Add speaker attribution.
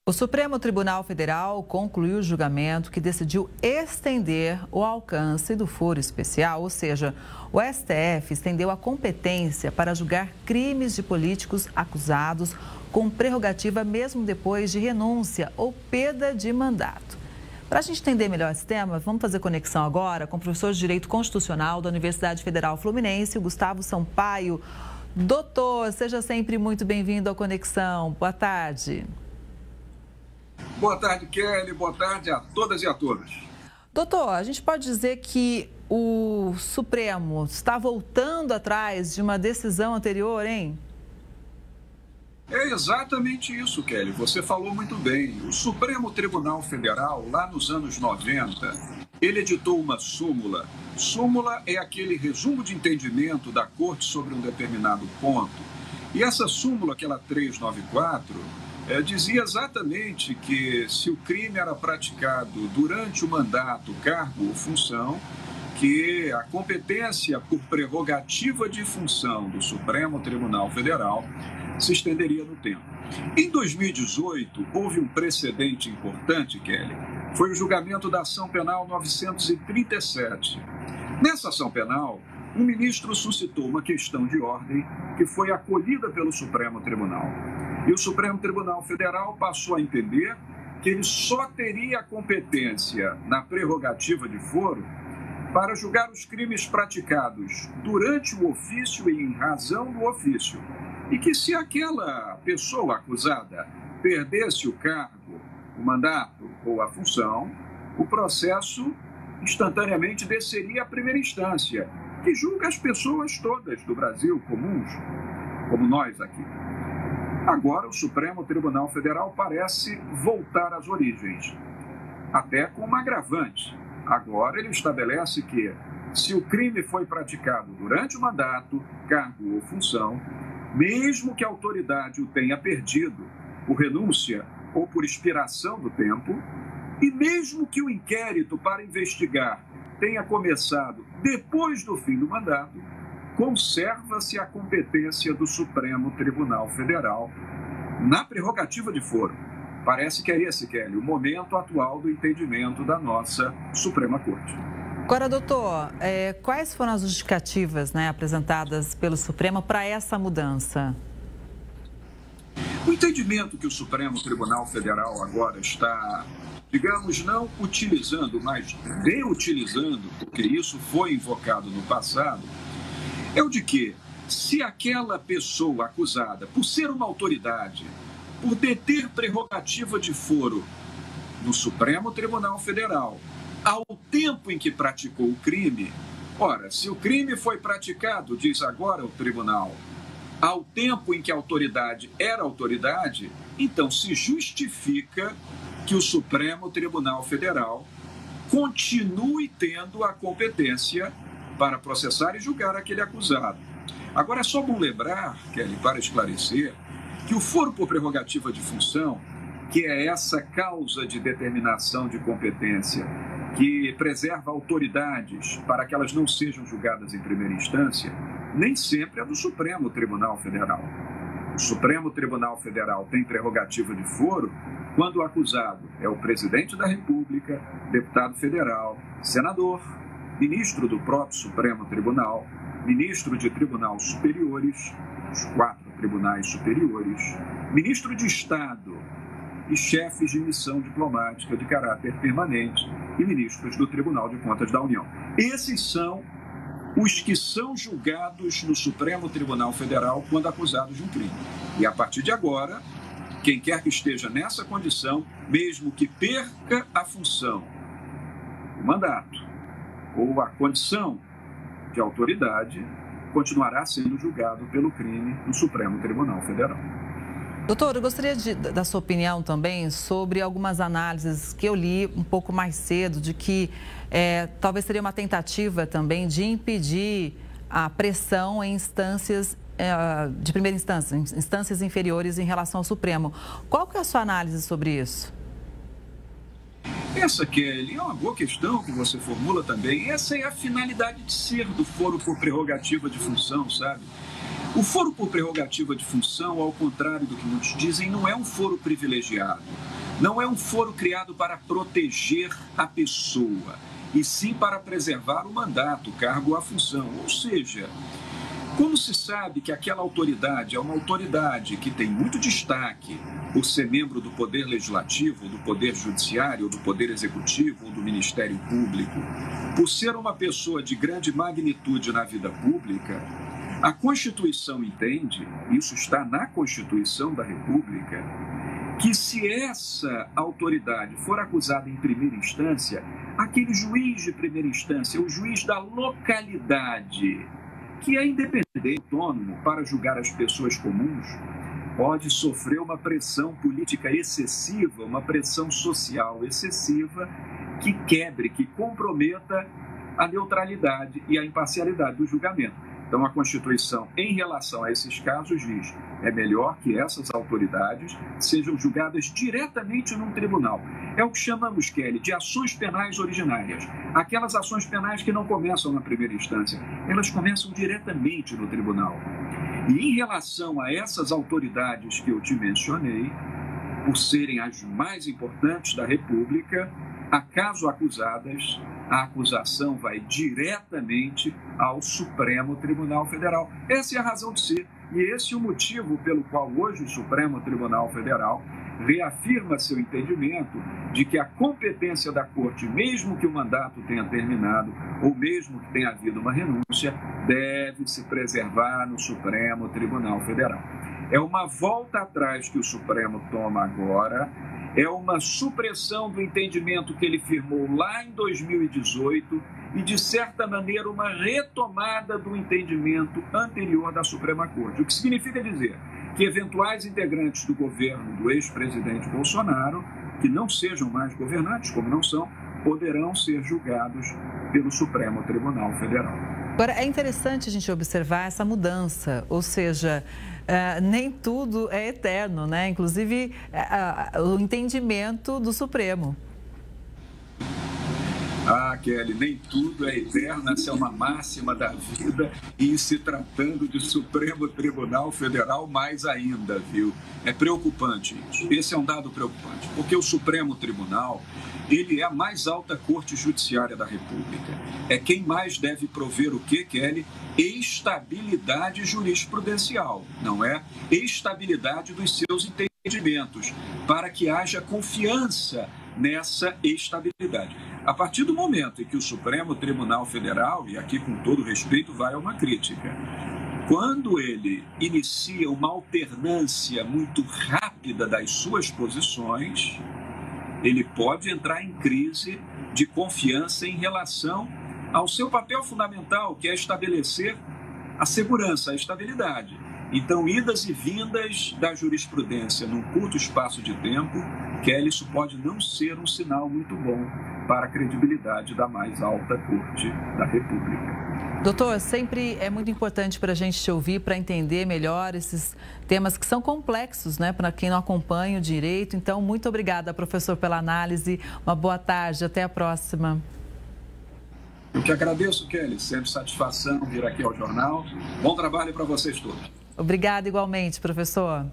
Speaker 1: O Supremo Tribunal Federal concluiu o julgamento que decidiu estender o alcance do foro especial, ou seja, o STF estendeu a competência para julgar crimes de políticos acusados com prerrogativa mesmo depois de renúncia ou perda de mandato. Para a gente entender melhor esse tema, vamos fazer conexão agora com o professor de Direito Constitucional da Universidade Federal Fluminense, o Gustavo Sampaio. Doutor, seja sempre muito bem-vindo ao Conexão. Boa tarde.
Speaker 2: Boa tarde, Kelly. Boa tarde a todas e a todos.
Speaker 1: Doutor, a gente pode dizer que o Supremo está voltando atrás de uma decisão anterior, hein?
Speaker 2: É exatamente isso, Kelly. Você falou muito bem. O Supremo Tribunal Federal, lá nos anos 90, ele editou uma súmula. Súmula é aquele resumo de entendimento da Corte sobre um determinado ponto. E essa súmula, aquela 394, dizia exatamente que se o crime era praticado durante o mandato, cargo ou função, que a competência por prerrogativa de função do Supremo Tribunal Federal se estenderia no tempo. Em 2018, houve um precedente importante, Kelly. Foi o julgamento da ação penal 937. Nessa ação penal, um ministro suscitou uma questão de ordem que foi acolhida pelo Supremo Tribunal. E o Supremo Tribunal Federal passou a entender que ele só teria competência na prerrogativa de foro para julgar os crimes praticados durante o ofício e em razão do ofício. E que se aquela pessoa acusada perdesse o cargo, o mandato ou a função, o processo instantaneamente desceria à primeira instância, que julga as pessoas todas do Brasil, comuns, como nós aqui. Agora, o Supremo Tribunal Federal parece voltar às origens, até com uma agravante. Agora, ele estabelece que, se o crime foi praticado durante o mandato, cargo ou função, mesmo que a autoridade o tenha perdido por renúncia ou por expiração do tempo, e mesmo que o inquérito para investigar tenha começado depois do fim do mandato, conserva-se a competência do Supremo Tribunal Federal na prerrogativa de foro. Parece que é esse, Kelly, o momento atual do entendimento da nossa Suprema Corte.
Speaker 1: Agora, doutor, quais foram as justificativas, apresentadas pelo Supremo para essa mudança?
Speaker 2: O entendimento que o Supremo Tribunal Federal agora está, digamos, não utilizando, mas reutilizando, porque isso foi invocado no passado, é o de que, se aquela pessoa acusada, por ser uma autoridade, por deter prerrogativa de foro no Supremo Tribunal Federal, ao tempo em que praticou o crime, ora, se o crime foi praticado, diz agora o tribunal, ao tempo em que a autoridade era autoridade, então se justifica que o Supremo Tribunal Federal continue tendo a competência para processar e julgar aquele acusado. Agora, é só bom lembrar, Kelly, para esclarecer, que o foro por prerrogativa de função, que é essa causa de determinação de competência que preserva autoridades para que elas não sejam julgadas em primeira instância, nem sempre é do Supremo Tribunal Federal. O Supremo Tribunal Federal tem prerrogativa de foro quando o acusado é o presidente da República, deputado federal, senador, ministro do próprio Supremo Tribunal, ministro de tribunais superiores, os 4 tribunais superiores, ministro de Estado e chefes de missão diplomática de caráter permanente e ministros do Tribunal de Contas da União. Esses são os que são julgados no Supremo Tribunal Federal quando acusados de um crime. E a partir de agora, quem quer que esteja nessa condição, mesmo que perca a função, o mandato ou a condição de autoridade, continuará sendo julgado pelo crime no Supremo Tribunal Federal.
Speaker 1: Doutor, eu gostaria da sua opinião também sobre algumas análises que eu li um pouco mais cedo, de que talvez seria uma tentativa também de impedir a pressão em instâncias de primeira instância, instâncias inferiores em relação ao Supremo. Qual que é a sua análise sobre isso?
Speaker 2: Essa, Kelly, é uma boa questão que você formula também. Essa é a finalidade de ser do foro por prerrogativa de função, sabe? O foro por prerrogativa de função, ao contrário do que muitos dizem, não é um foro privilegiado. Não é um foro criado para proteger a pessoa, e sim para preservar o mandato, o cargo ou a função. Ou seja, como se sabe que aquela autoridade é uma autoridade que tem muito destaque por ser membro do Poder Legislativo, do Poder Judiciário, do Poder Executivo ou do Ministério Público, por ser uma pessoa de grande magnitude na vida pública, a Constituição entende, isso está na Constituição da República, que se essa autoridade for acusada em primeira instância, aquele juiz de primeira instância, o juiz da localidade, que é independente, autônomo para julgar as pessoas comuns, pode sofrer uma pressão política excessiva, uma pressão social excessiva, que quebre, que comprometa a neutralidade e a imparcialidade do julgamento. Então, a Constituição, em relação a esses casos, diz: é melhor que essas autoridades sejam julgadas diretamente num tribunal. É o que chamamos, Kelly, de ações penais originárias. Aquelas ações penais que não começam na primeira instância, elas começam diretamente no tribunal. E em relação a essas autoridades que eu te mencionei, por serem as mais importantes da República, acaso acusadas, a acusação vai diretamente ao Supremo Tribunal Federal. Essa é a razão de ser, e esse é o motivo pelo qual hoje o Supremo Tribunal Federal reafirma seu entendimento de que a competência da Corte, mesmo que o mandato tenha terminado ou mesmo que tenha havido uma renúncia, deve se preservar no Supremo Tribunal Federal. É uma volta atrás que o Supremo toma agora, é uma supressão do entendimento que ele firmou lá em 2018 e, de certa maneira, uma retomada do entendimento anterior da Suprema Corte. O que significa dizer que eventuais integrantes do governo do ex-presidente Bolsonaro, que não sejam mais governantes, como não são, poderão ser julgados pelo Supremo Tribunal Federal.
Speaker 1: Agora, é interessante a gente observar essa mudança, ou seja, nem tudo é eterno, né? Inclusive, o entendimento do Supremo.
Speaker 2: Ah, Kelly, nem tudo é eterno, essa é uma máxima da vida, e se tratando de Supremo Tribunal Federal, mais ainda, viu? É preocupante isso. Esse é um dado preocupante, porque o Supremo Tribunal, ele é a mais alta corte judiciária da República. É quem mais deve prover o quê, Kelly? Estabilidade jurisprudencial, não é? Estabilidade dos seus entendimentos, para que haja confiança nessa estabilidade. A partir do momento em que o Supremo Tribunal Federal, e aqui com todo respeito vai uma crítica, quando ele inicia uma alternância muito rápida das suas posições, ele pode entrar em crise de confiança em relação ao seu papel fundamental, que é estabelecer a segurança, a estabilidade. Então, idas e vindas da jurisprudência num curto espaço de tempo, Kelly, isso pode não ser um sinal muito bom para a credibilidade da mais alta corte da República.
Speaker 1: Doutor, sempre é muito importante para a gente te ouvir, para entender melhor esses temas que são complexos, né, para quem não acompanha o direito. Então, muito obrigada, professor, pela análise. Uma boa tarde, até a próxima.
Speaker 2: Eu que agradeço, Kelly. Sempre satisfação vir aqui ao jornal. Bom trabalho para vocês todos.
Speaker 1: Obrigada igualmente, professor.